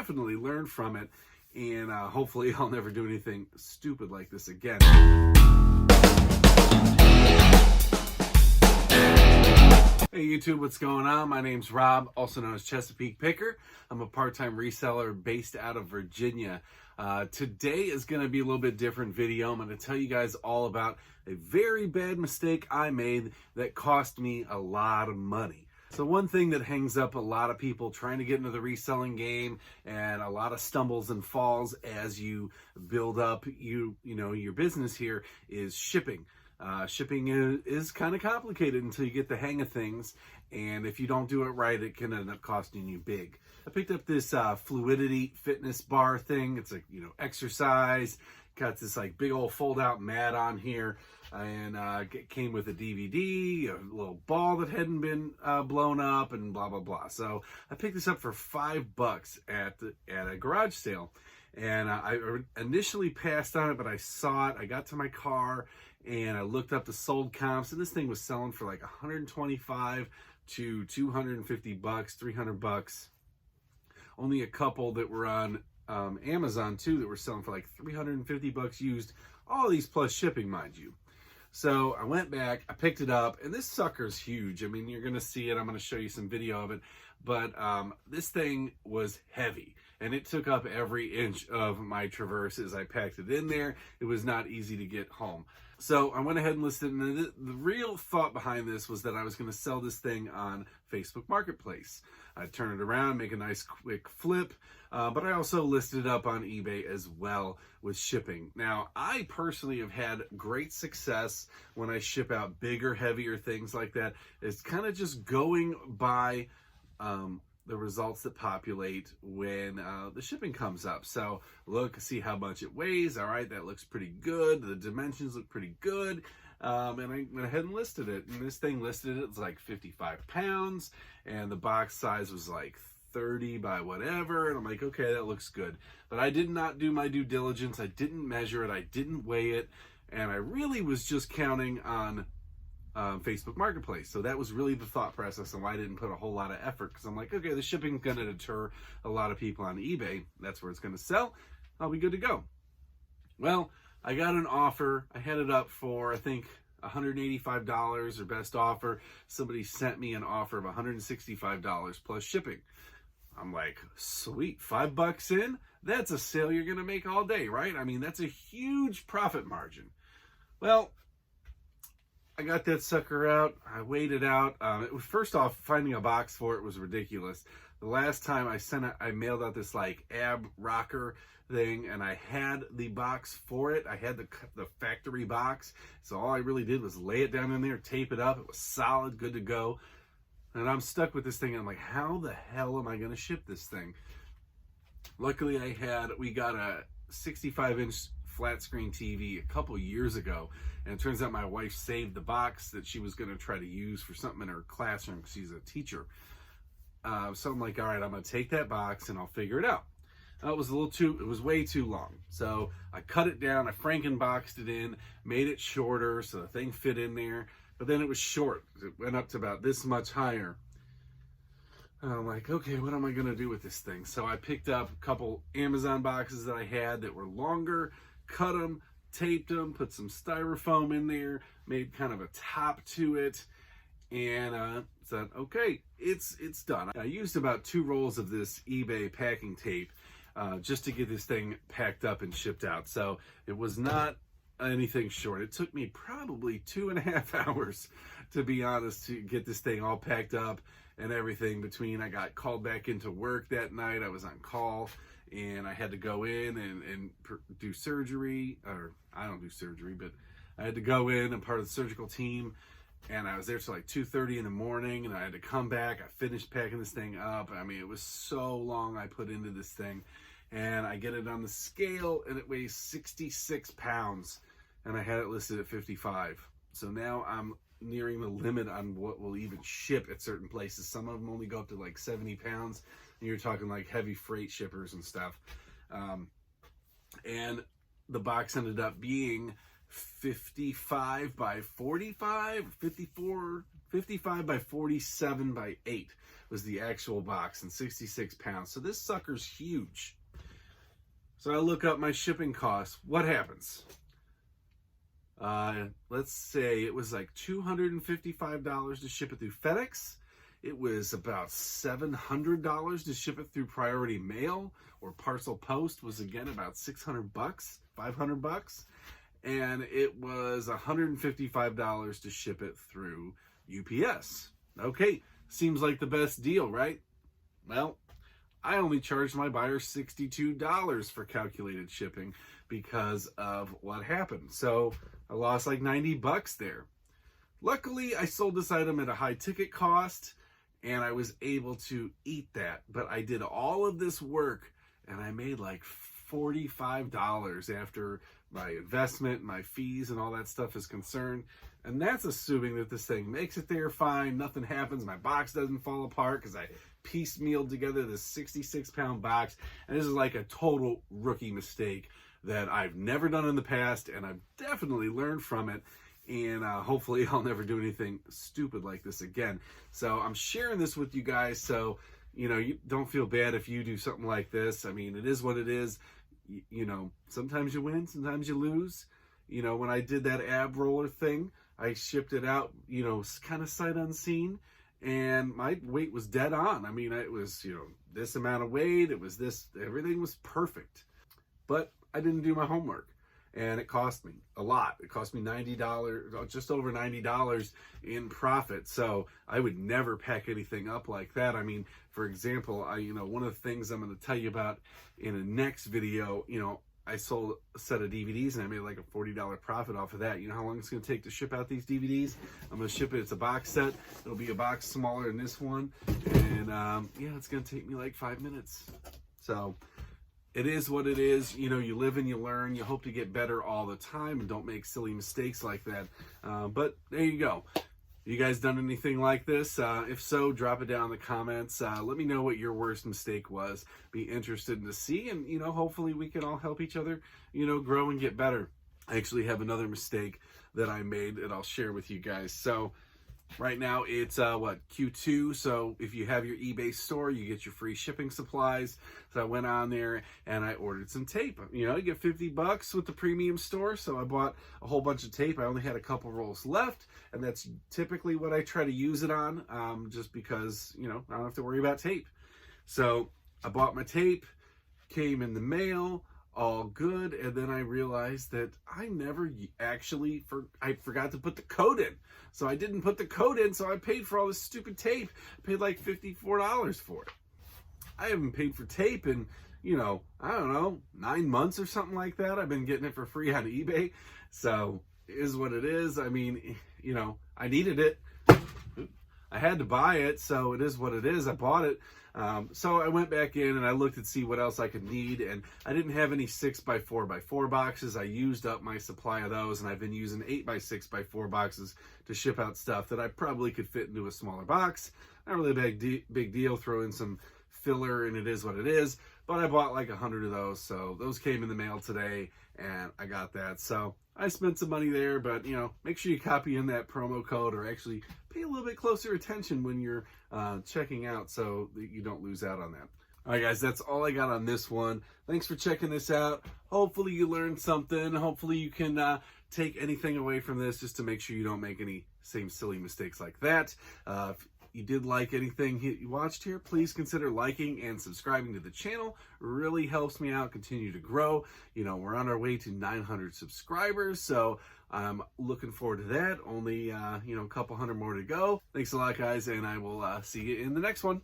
definitely learned from it, and hopefully I'll never do anything stupid like this again. Hey YouTube, what's going on? My name's Rob, also known as Chesapeake Picker. I'm a part-time reseller based out of Virginia. Today is going to be a little bit different video. I'm going to tell you guys all about a very bad mistake I made that cost me a lot of money. So one thing that hangs up a lot of people trying to get into the reselling game, and a lot of stumbles and falls as you build up your business here, is shipping. Shipping is kind of complicated until you get the hang of things, and if you don't do it right, it can end up costing you big. I picked up this Fluidity fitness bar thing. It's like, exercise. Got this like big old fold out mat on here, and it came with a DVD, a little ball that hadn't been blown up, and blah blah blah. So I picked this up for $5 at a garage sale, and I initially passed on it, but I saw it. I got to my car and I looked up the sold comps, and this thing was selling for like $125 to $250, $300. Only a couple that were on Amazon too that were selling for like $350 used. All these plus shipping, mind you. So I went back, I picked it up, and this sucker's huge. I mean, you're gonna see it. I'm gonna show you some video of it. But this thing was heavy, and it took up every inch of my traverse as I packed it in there. It was not easy to get home. So I went ahead and listed it, and the real thought behind this was that I was going to sell this thing on Facebook Marketplace. I'd turn it around, make a nice quick flip, but I also listed it up on eBay as well with shipping. Now, I personally have had great success when I ship out bigger, heavier things like that. It's kind of just going by the results that populate when the shipping comes up. So look, see how much it weighs. All right, that looks pretty good. The dimensions look pretty good. And I went ahead and listed it. And this thing listed it was like 55 pounds, and the box size was like 30 by whatever. And I'm like, okay, that looks good. But I did not do my due diligence. I didn't measure it. I didn't weigh it. And I really was just counting on Facebook Marketplace. So that was really the thought process and why I didn't put a whole lot of effort, because I'm like, okay, the shipping's going to deter a lot of people on eBay. That's where it's going to sell. I'll be good to go. Well, I got an offer. I had it up for, I think, $185 or best offer. Somebody sent me an offer of $165 plus shipping. I'm like, sweet, $5 in? That's a sale you're going to make all day, right? I mean, that's a huge profit margin. Well, I got that sucker out. I weighed it out. It was, first off, finding a box for it was ridiculous. The last time I mailed out this like ab rocker thing, and I had the box for it. I had the factory box. So all I really did was lay it down in there, tape it up. It was solid, good to go. And I'm stuck with this thing. I'm like, how the hell am I going to ship this thing? Luckily, we got a 65-inch flat screen TV a couple years ago, and it turns out my wife saved the box that she was going to try to use for something in her classroom. She's a teacher. So I'm like, all right, I'm going to take that box and I'll figure it out. It was way too long. So I cut it down, I Frankenboxed it in, made it shorter so the thing fit in there, but then it was short. It went up to about this much higher. And I'm like, okay, what am I going to do with this thing? So I picked up a couple Amazon boxes that I had that were longer, cut them, taped them, put some styrofoam in there, made kind of a top to it, and said, okay, it's done. I used about 2 rolls of this eBay packing tape just to get this thing packed up and shipped out. So it was not anything short. It took me probably 2.5 hours, to be honest, to get this thing all packed up and everything. Between I got called back into work that night, I was on call, and I had to go in and do surgery, or I don't do surgery, but I had to go in. I'm part of the surgical team, and I was there till like 2:30 in the morning, and I had to come back. I finished packing this thing up. I mean, it was so long I put into this thing, and I get it on the scale, and it weighs 66 pounds, and I had it listed at 55. So now I'm nearing the limit on what will even ship at certain places. Some of them only go up to like 70 pounds. And you're talking like heavy freight shippers and stuff. And the box ended up being 55 by 45, 54, 55 by 47 by 8 was the actual box, and 66 pounds. So this sucker's huge. So I look up my shipping costs. What happens? Let's say it was like $255 to ship it through FedEx. It was about $700 to ship it through Priority Mail, or Parcel Post was again about $600, $500, and it was $155 to ship it through UPS. Okay, seems like the best deal, right? Well, I only charged my buyer $62 for calculated shipping because of what happened. So I lost like $90 there. Luckily, I sold this item at a high ticket cost, and I was able to eat that. But I did all of this work, and I made like $45 after my investment, my fees, and all that stuff is concerned. And that's assuming that this thing makes it there fine, nothing happens, my box doesn't fall apart because I piecemealed together this 66-pound box. And this is like a total rookie mistake that I've never done in the past, and I've definitely learned from it. And hopefully I'll never do anything stupid like this again. So I'm sharing this with you guys, so you don't feel bad if you do something like this. I mean, it is what it is. Sometimes you win, sometimes you lose. When I did that ab roller thing, I shipped it out, kind of sight unseen, and my weight was dead on. I mean, it was, this amount of weight, it was this, everything was perfect. But I didn't do my homework, and it cost me a lot. It cost me $90, just over $90 in profit. So I would never pack anything up like that. I mean, for example, one of the things I'm going to tell you about in a next video, I sold a set of DVDs and I made like a $40 profit off of that. You know how long it's going to take to ship out these DVDs? I'm going to ship it. It's a box set. It'll be a box smaller than this one. And yeah, it's going to take me like 5 minutes. So it is what it is. You live and you learn. You hope to get better all the time and don't make silly mistakes like that. But there you go. You guys done anything like this? If so, drop it down in the comments. Let me know what your worst mistake was. Be interested to see, and hopefully we can all help each other, grow and get better. I actually have another mistake that I made that I'll share with you guys. So right now it's Q2, so if you have your eBay store, you get your free shipping supplies. So I went on there and I ordered some tape. You get $50 with the premium store, so I bought a whole bunch of tape. I only had a couple rolls left, and that's typically what I try to use it on, just because I don't have to worry about tape. So I bought my tape, came in the mail, all good, and then I realized that I never actually I forgot to put the code in. So I didn't put the code in, so I paid for all this stupid tape. I paid like $54 for it. I haven't paid for tape in, I don't know, 9 months or something like that. I've been getting it for free on eBay. So it is what it is. I mean, I needed it. I had to buy it, so it is what it is. I bought it. So I went back in and I looked to see what else I could need, and I didn't have any 6x4x4 boxes. I used up my supply of those, and I've been using 8x6x4 boxes to ship out stuff that I probably could fit into a smaller box. Not really a big deal. Throw in some filler, and it is what it is. But I bought like 100 of those, so those came in the mail today, and I got that. So I spent some money there, but make sure you copy in that promo code, or actually pay a little bit closer attention when you're checking out, so that you don't lose out on that. All right, guys, that's all I got on this one. Thanks for checking this out. Hopefully you learned something. Hopefully you can take anything away from this, just to make sure you don't make any same silly mistakes like that. If you did like anything you watched here, please consider liking and subscribing to the channel. It really helps me out, continue to grow. We're on our way to 900 subscribers, so I'm looking forward to that. Only a couple hundred more to go. Thanks a lot, guys, and I will see you in the next one.